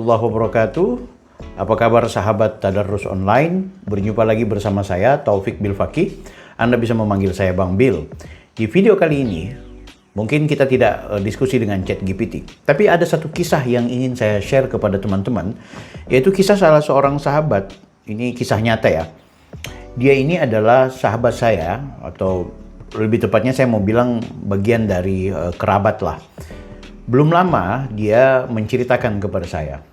Warahmatullahi wabarakatuh. Apa kabar sahabat Tadarus Online? Berjumpa lagi bersama saya Taufik Bilfaqih. Anda bisa memanggil saya Bang Bil. Di video kali ini mungkin kita tidak diskusi dengan ChatGPT, tapi ada satu kisah yang ingin saya share kepada teman-teman, yaitu kisah salah seorang sahabat. Ini kisah nyata ya. Dia ini adalah sahabat saya, atau lebih tepatnya saya mau bilang bagian dari kerabat lah. Belum lama dia menceritakan kepada saya.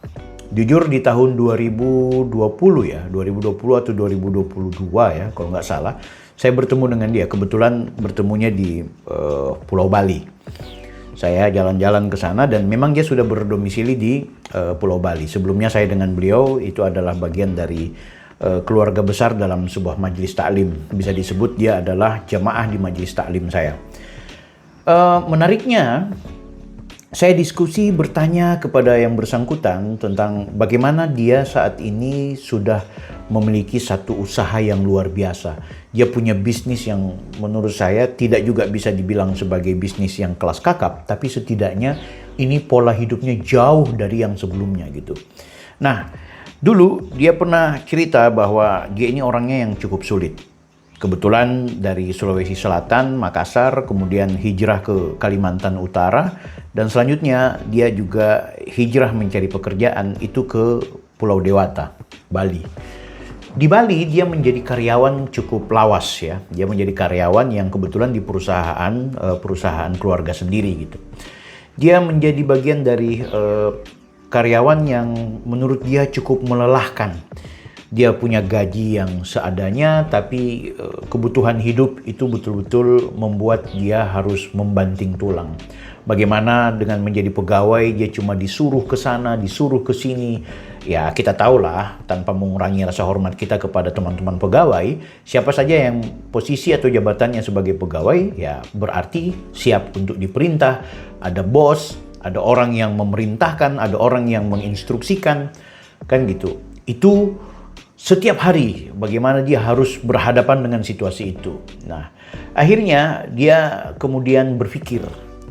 Jujur di tahun 2020 ya, 2020 atau 2022 ya kalau nggak salah, saya bertemu dengan dia. Kebetulan bertemunya di Pulau Bali. Saya jalan-jalan ke sana dan memang dia sudah berdomisili di Pulau Bali. Sebelumnya saya dengan beliau itu adalah bagian dari keluarga besar dalam sebuah majelis taklim. Bisa disebut dia adalah jamaah di majelis taklim saya. Menariknya, saya diskusi bertanya kepada yang bersangkutan tentang bagaimana dia saat ini sudah memiliki satu usaha yang luar biasa. Dia punya bisnis yang menurut saya tidak juga bisa dibilang sebagai bisnis yang kelas kakap, tapi setidaknya ini pola hidupnya jauh dari yang sebelumnya gitu. Nah, dulu dia pernah cerita bahwa dia ini orangnya yang cukup sulit. Kebetulan dari Sulawesi Selatan, Makassar, kemudian hijrah ke Kalimantan Utara, dan selanjutnya dia juga hijrah mencari pekerjaan itu ke Pulau Dewata, Bali. Di Bali dia menjadi karyawan cukup lawas ya. Dia menjadi karyawan yang kebetulan di perusahaan keluarga sendiri gitu. Dia menjadi bagian dari karyawan yang menurut dia cukup melelahkan. Dia punya gaji yang seadanya, tapi kebutuhan hidup itu betul-betul membuat dia harus membanting tulang. Bagaimana dengan menjadi pegawai, dia cuma disuruh ke sana, disuruh ke sini. Ya kita tahulah, tanpa mengurangi rasa hormat kita kepada teman-teman pegawai, siapa saja yang posisi atau jabatannya sebagai pegawai, ya berarti siap untuk diperintah. Ada bos, ada orang yang memerintahkan, ada orang yang menginstruksikan, kan gitu. Itu setiap hari bagaimana dia harus berhadapan dengan situasi itu. Nah, akhirnya dia kemudian berpikir,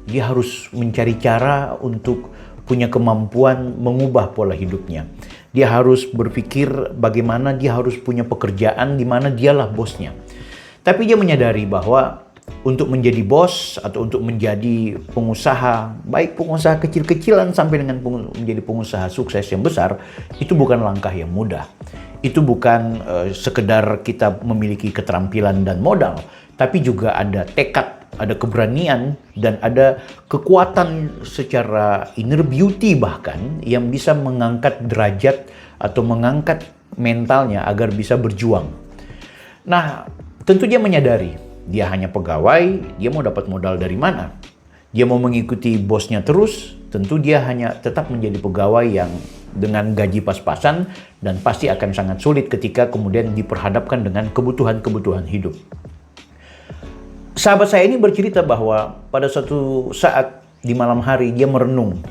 dia harus mencari cara untuk punya kemampuan mengubah pola hidupnya. Dia harus berpikir bagaimana dia harus punya pekerjaan di mana dialah bosnya. Tapi dia menyadari bahwa untuk menjadi bos atau untuk menjadi pengusaha, baik pengusaha kecil-kecilan sampai dengan menjadi pengusaha sukses yang besar, itu bukan langkah yang mudah. Itu bukan sekedar kita memiliki keterampilan dan modal, tapi juga ada tekad, ada keberanian, dan ada kekuatan secara inner beauty bahkan yang bisa mengangkat derajat atau mengangkat mentalnya agar bisa berjuang. Nah, tentu dia menyadari, dia hanya pegawai, dia mau dapat modal dari mana? Dia mau mengikuti bosnya terus, tentu dia hanya tetap menjadi pegawai yang dengan gaji pas-pasan dan pasti akan sangat sulit ketika kemudian diperhadapkan dengan kebutuhan-kebutuhan hidup. Sahabat saya ini bercerita bahwa pada suatu saat di malam hari dia merenung.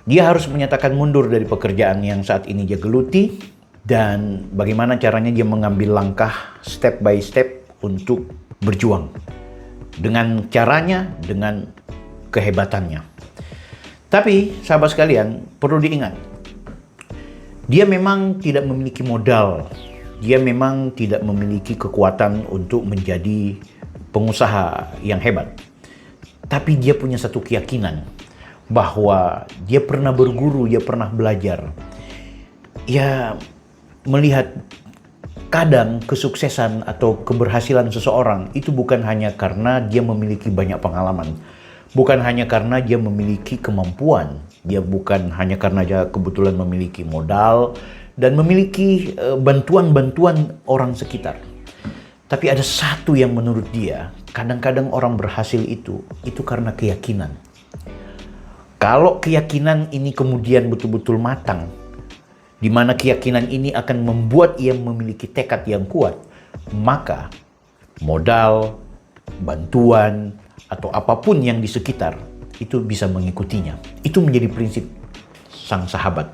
Dia harus menyatakan mundur dari pekerjaan yang saat ini dia geluti dan bagaimana caranya dia mengambil langkah step by step untuk berjuang. Dengan caranya, dengan kehebatannya. Tapi sahabat sekalian perlu diingat, dia memang tidak memiliki modal, dia memang tidak memiliki kekuatan untuk menjadi pengusaha yang hebat. Tapi dia punya satu keyakinan bahwa dia pernah berguru, dia pernah belajar. Ya melihat kadang kesuksesan atau keberhasilan seseorang itu bukan hanya karena dia memiliki banyak pengalaman. Bukan hanya karena dia memiliki kemampuan, dia bukan hanya karena dia kebetulan memiliki modal dan memiliki bantuan-bantuan orang sekitar. Tapi ada satu yang menurut dia, kadang-kadang orang berhasil itu karena keyakinan. Kalau keyakinan ini kemudian betul-betul matang, di mana keyakinan ini akan membuat ia memiliki tekad yang kuat, maka modal, bantuan, atau apapun yang di sekitar itu bisa mengikutinya. Itu menjadi prinsip sang sahabat.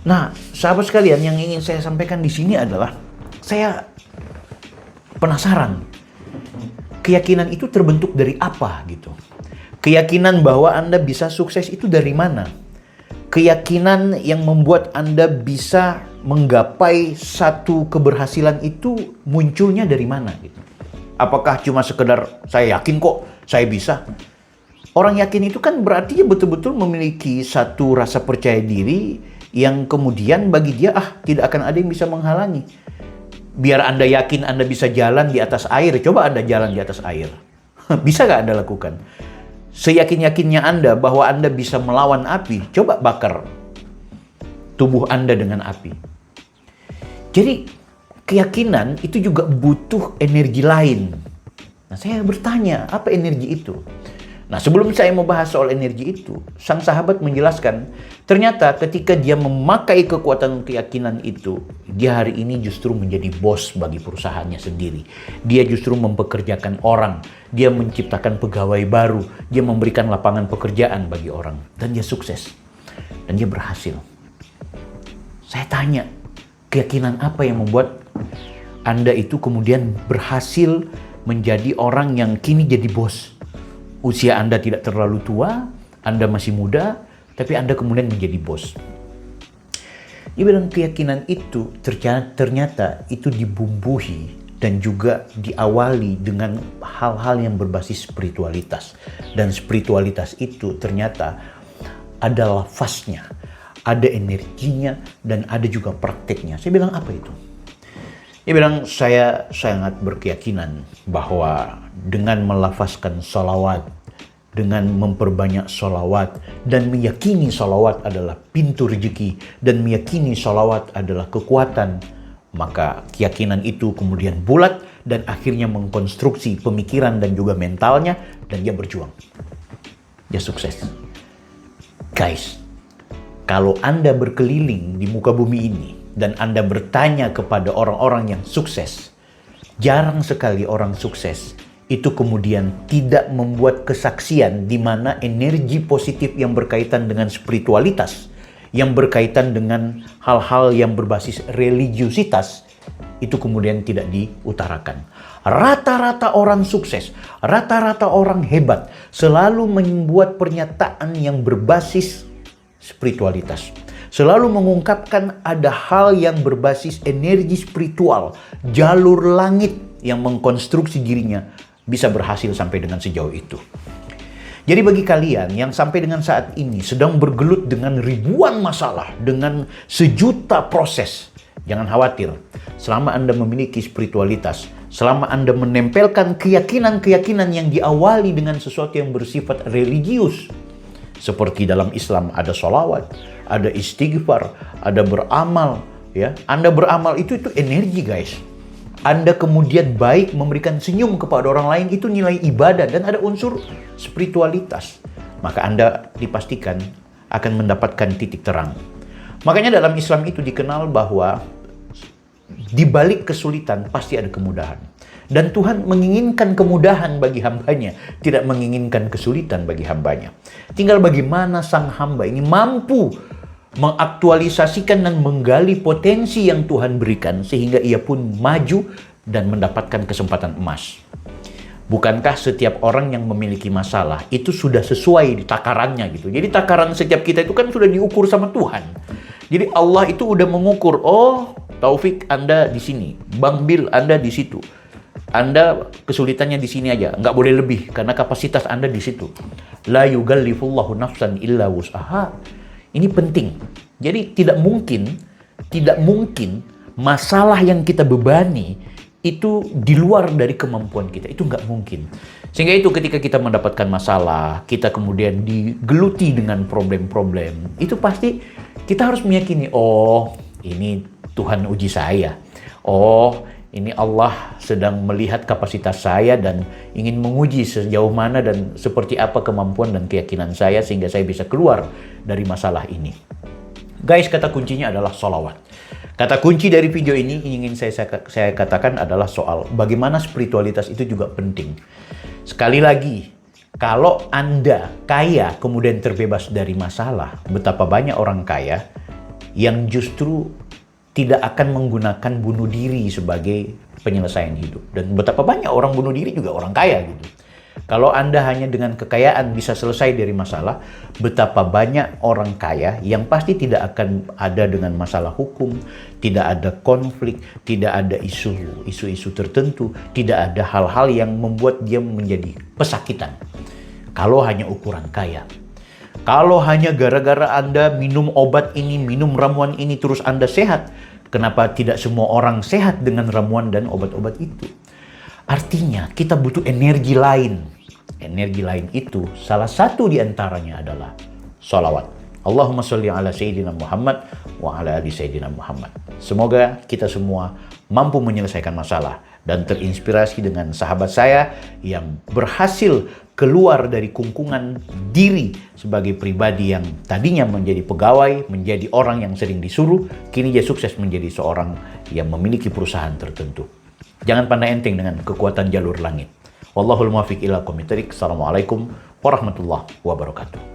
Nah, sahabat sekalian, yang ingin saya sampaikan di sini adalah saya penasaran. Keyakinan itu terbentuk dari apa gitu? Keyakinan bahwa Anda bisa sukses itu dari mana? keyakinan yang membuat Anda bisa menggapai satu keberhasilan itu munculnya dari mana gitu? Apakah cuma sekedar saya yakin kok, saya bisa? Orang yakin itu kan berarti dia betul-betul memiliki satu rasa percaya diri yang kemudian bagi dia tidak akan ada yang bisa menghalangi. Biar Anda yakin Anda bisa jalan di atas air, coba Anda jalan di atas air. Bisa nggak Anda lakukan? Seyakin-yakinnya Anda bahwa Anda bisa melawan api, coba bakar tubuh Anda dengan api. Jadi keyakinan itu juga butuh energi lain. Nah, saya bertanya, apa energi itu? Nah, sebelum saya membahas soal energi itu, sang sahabat menjelaskan, ternyata ketika dia memakai kekuatan keyakinan itu, dia hari ini justru menjadi bos bagi perusahaannya sendiri. Dia justru mempekerjakan orang, dia menciptakan pegawai baru, dia memberikan lapangan pekerjaan bagi orang, dan dia sukses, dan dia berhasil. Saya tanya, keyakinan apa yang membuat Anda itu kemudian berhasil menjadi orang yang kini jadi bos? Usia Anda tidak terlalu tua, Anda masih muda, tapi Anda kemudian menjadi bos. Dia bilang keyakinan itu ternyata itu dibumbuhi dan juga diawali dengan hal-hal yang berbasis spiritualitas. Dan spiritualitas itu ternyata ada lafaznya, ada energinya, dan ada juga prakteknya. Saya bilang apa itu? Dia bilang, saya sangat berkeyakinan bahwa dengan melafazkan sholawat, dengan memperbanyak sholawat, dan meyakini sholawat adalah pintu rezeki, dan meyakini sholawat adalah kekuatan, maka keyakinan itu kemudian bulat, dan akhirnya mengkonstruksi pemikiran dan juga mentalnya, dan dia berjuang. Dia sukses. Guys, kalau Anda berkeliling di muka bumi ini, dan Anda bertanya kepada orang-orang yang sukses, jarang sekali orang sukses itu kemudian tidak membuat kesaksian di mana energi positif yang berkaitan dengan spiritualitas, yang berkaitan dengan hal-hal yang berbasis religiusitas, itu kemudian tidak diutarakan. Rata-rata orang sukses, rata-rata orang hebat selalu membuat pernyataan yang berbasis spiritualitas. Selalu mengungkapkan ada hal yang berbasis energi spiritual, jalur langit yang mengkonstruksi dirinya bisa berhasil sampai dengan sejauh itu. Jadi bagi kalian yang sampai dengan saat ini sedang bergelut dengan ribuan masalah, dengan sejuta proses, jangan khawatir. Selama Anda memiliki spiritualitas, selama Anda menempelkan keyakinan-keyakinan yang diawali dengan sesuatu yang bersifat religius, seperti dalam Islam ada sholawat, ada istighfar, ada beramal, ya. Anda beramal itu energi, guys. Anda kemudian baik memberikan senyum kepada orang lain, itu nilai ibadah dan ada unsur spiritualitas. Maka Anda dipastikan akan mendapatkan titik terang. Makanya dalam Islam itu dikenal bahwa di balik kesulitan pasti ada kemudahan. Dan Tuhan menginginkan kemudahan bagi hambanya, tidak menginginkan kesulitan bagi hambanya. Tinggal bagaimana sang hamba ini mampu mengaktualisasikan dan menggali potensi yang Tuhan berikan sehingga ia pun maju dan mendapatkan kesempatan emas. Bukankah setiap orang yang memiliki masalah itu sudah sesuai di takarannya gitu. Jadi takaran setiap kita itu kan sudah diukur sama Tuhan. Jadi Allah itu udah mengukur, oh Taufik Anda di sini, Bang Bil Anda di situ. Anda kesulitannya di sini aja, nggak boleh lebih karena kapasitas Anda di situ. La yugallifullahu nafsan illa wus'aha. Ini penting. Jadi tidak mungkin masalah yang kita bebani itu di luar dari kemampuan kita. Itu nggak mungkin. Sehingga itu ketika kita mendapatkan masalah, kita kemudian digeluti dengan problem-problem, itu pasti kita harus meyakini, oh ini Tuhan uji saya. Oh, ini Allah sedang melihat kapasitas saya dan ingin menguji sejauh mana dan seperti apa kemampuan dan keyakinan saya sehingga saya bisa keluar dari masalah ini. Guys, kata kuncinya adalah sholawat. Kata kunci dari video ini ingin saya katakan adalah soal bagaimana spiritualitas itu juga penting. Sekali lagi, kalau Anda kaya kemudian terbebas dari masalah, betapa banyak orang kaya yang justru tidak akan menggunakan bunuh diri sebagai penyelesaian hidup. Dan betapa banyak orang bunuh diri juga orang kaya gitu. Kalau Anda hanya dengan kekayaan bisa selesai dari masalah, betapa banyak orang kaya yang pasti tidak akan ada dengan masalah hukum, tidak ada konflik, tidak ada isu-isu tertentu, tidak ada hal-hal yang membuat dia menjadi pesakitan. Kalau hanya ukuran kaya. Kalau hanya gara-gara Anda minum obat ini, minum ramuan ini, terus Anda sehat, kenapa tidak semua orang sehat dengan ramuan dan obat-obat itu? Artinya kita butuh energi lain. Energi lain itu salah satu diantaranya adalah sholawat. Allahumma sholli ala Sayyidina Muhammad wa ala ali Sayyidina Muhammad. Semoga kita semua mampu menyelesaikan masalah dan terinspirasi dengan sahabat saya yang berhasil keluar dari kungkungan diri sebagai pribadi yang tadinya menjadi pegawai, menjadi orang yang sering disuruh, kini dia sukses menjadi seorang yang memiliki perusahaan tertentu. Jangan pandai enteng dengan kekuatan jalur langit. Wallahul muwaffiq ila aqwamit thoriq. Assalamualaikum warahmatullahi wabarakatuh.